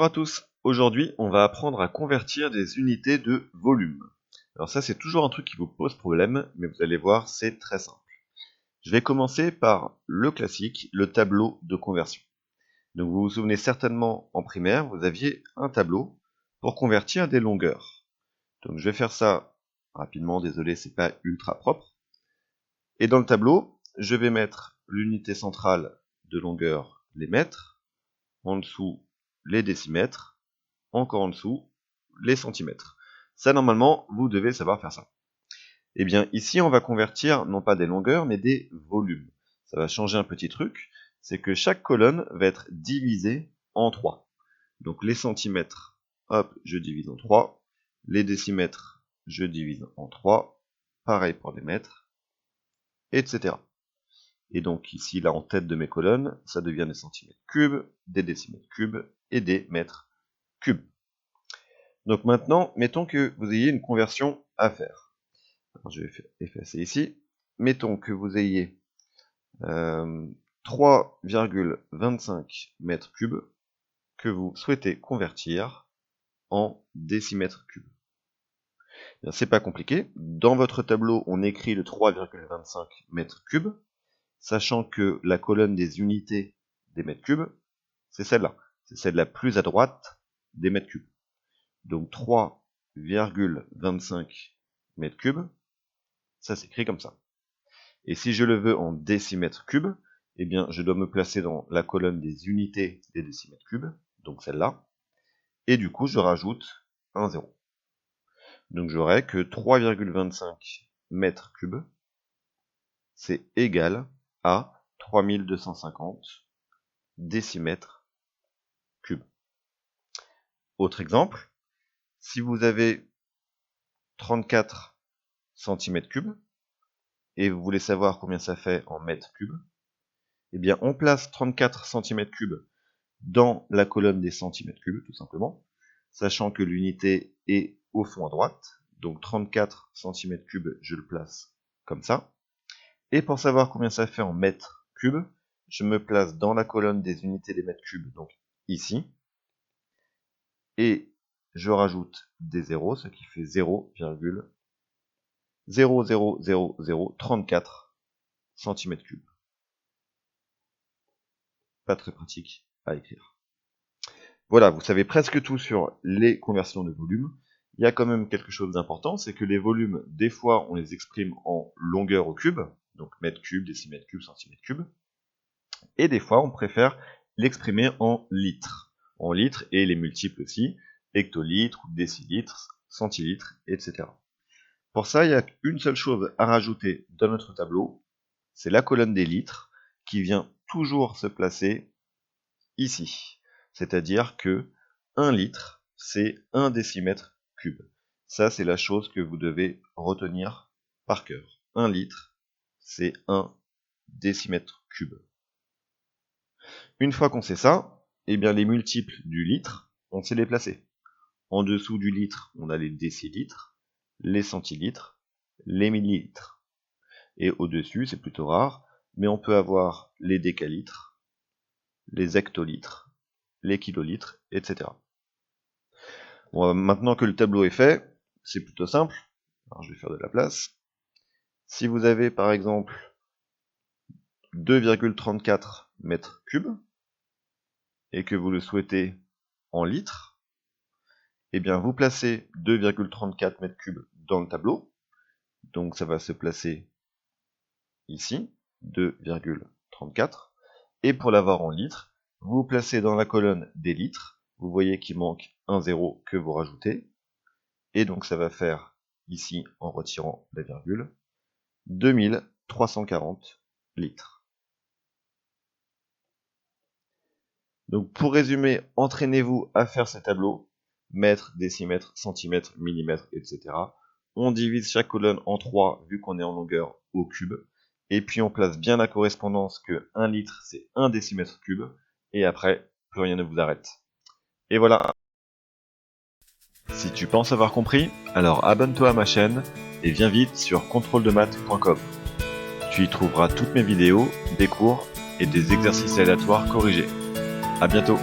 Bonjour à tous, aujourd'hui on va apprendre à convertir des unités de volume. Alors ça c'est toujours un truc qui vous pose problème, mais vous allez voir c'est très simple. Je vais commencer par le classique, le tableau de conversion. Donc vous vous souvenez certainement en primaire, vous aviez un tableau pour convertir des longueurs. Donc je vais faire ça rapidement, désolé c'est pas ultra propre. Et dans le tableau, je vais mettre l'unité centrale de longueur, les mètres, en dessous les décimètres, encore en dessous les centimètres. Ça normalement, vous devez savoir faire ça. Et bien ici, on va convertir non pas des longueurs, mais des volumes. Ça va changer un petit truc, c'est que chaque colonne va être divisée en 3. Donc les centimètres, hop, je divise en 3. Les décimètres, je divise en 3. Pareil pour les mètres, etc. Et donc ici, là en tête de mes colonnes, ça devient des centimètres cubes, des décimètres cubes et des mètres cubes. Donc maintenant, mettons que vous ayez une conversion à faire. Alors, je vais effacer ici. Mettons que vous ayez 3,25 mètres cubes que vous souhaitez convertir en décimètres cubes. C'est pas compliqué. Dans votre tableau, on écrit le 3,25 mètres cubes, sachant que la colonne des unités des mètres cubes, c'est celle-là. C'est celle la plus à droite des mètres cubes. Donc 3,25 mètres cubes, ça s'écrit comme ça. Et si je le veux en décimètres cubes, eh bien je dois me placer dans la colonne des unités des décimètres cubes, donc celle-là, et du coup je rajoute un 0. Donc j'aurai que 3,25 mètres cubes, c'est égal à 3250 décimètres cubes. Autre exemple, si vous avez 34 cm3 et vous voulez savoir combien ça fait en mètres cubes, eh bien on place 34 cm3 dans la colonne des centimètres cubes, tout simplement, sachant que l'unité est au fond à droite, donc 34 cm3, je le place comme ça. Et pour savoir combien ça fait en mètres cubes, je me place dans la colonne des unités des mètres cubes, donc ici, et je rajoute des zéros, ce qui fait 0,00034 cm3. Pas très pratique à écrire. Voilà, vous savez presque tout sur les conversions de volume. Il y a quand même quelque chose d'important, c'est que les volumes, des fois, on les exprime en longueur au cube, donc mètres cubes, décimètres cubes, centimètres cubes, et des fois, on préfère l'exprimer en litres. En litres et les multiples aussi, hectolitres, décilitres, centilitres, etc. Pour ça, il y a une seule chose à rajouter dans notre tableau, c'est la colonne des litres, qui vient toujours se placer ici. C'est-à-dire que 1 litre, c'est 1 décimètre cube. Ça, c'est la chose que vous devez retenir par cœur. 1 litre, c'est 1 décimètre cube. Une fois qu'on sait ça, eh bien les multiples du litre, on sait les placer. En dessous du litre, on a les décilitres, les centilitres, les millilitres. Et au-dessus, c'est plutôt rare, mais on peut avoir les décalitres, les hectolitres, les kilolitres, etc. Bon, maintenant que le tableau est fait, c'est plutôt simple. Alors, je vais faire de la place. Si vous avez par exemple 2,34 mètres cubes, et que vous le souhaitez en litres, eh bien vous placez 2,34 mètres cubes dans le tableau. Donc ça va se placer ici, 2,34. Et pour l'avoir en litres, vous vous placez dans la colonne des litres. Vous voyez qu'il manque un 0 que vous rajoutez. Et donc ça va faire, ici, en retirant la virgule, 2340 litres. Donc pour résumer, entraînez-vous à faire ces tableaux, mètres, décimètres, centimètres, millimètres, etc. On divise chaque colonne en 3 vu qu'on est en longueur au cube. Et puis on place bien la correspondance que 1 litre c'est 1 décimètre cube. Et après, plus rien ne vous arrête. Et voilà. Si tu penses avoir compris, alors abonne-toi à ma chaîne et viens vite sur contrôledemaths.com. Tu y trouveras toutes mes vidéos, des cours et des exercices aléatoires corrigés. A bientôt.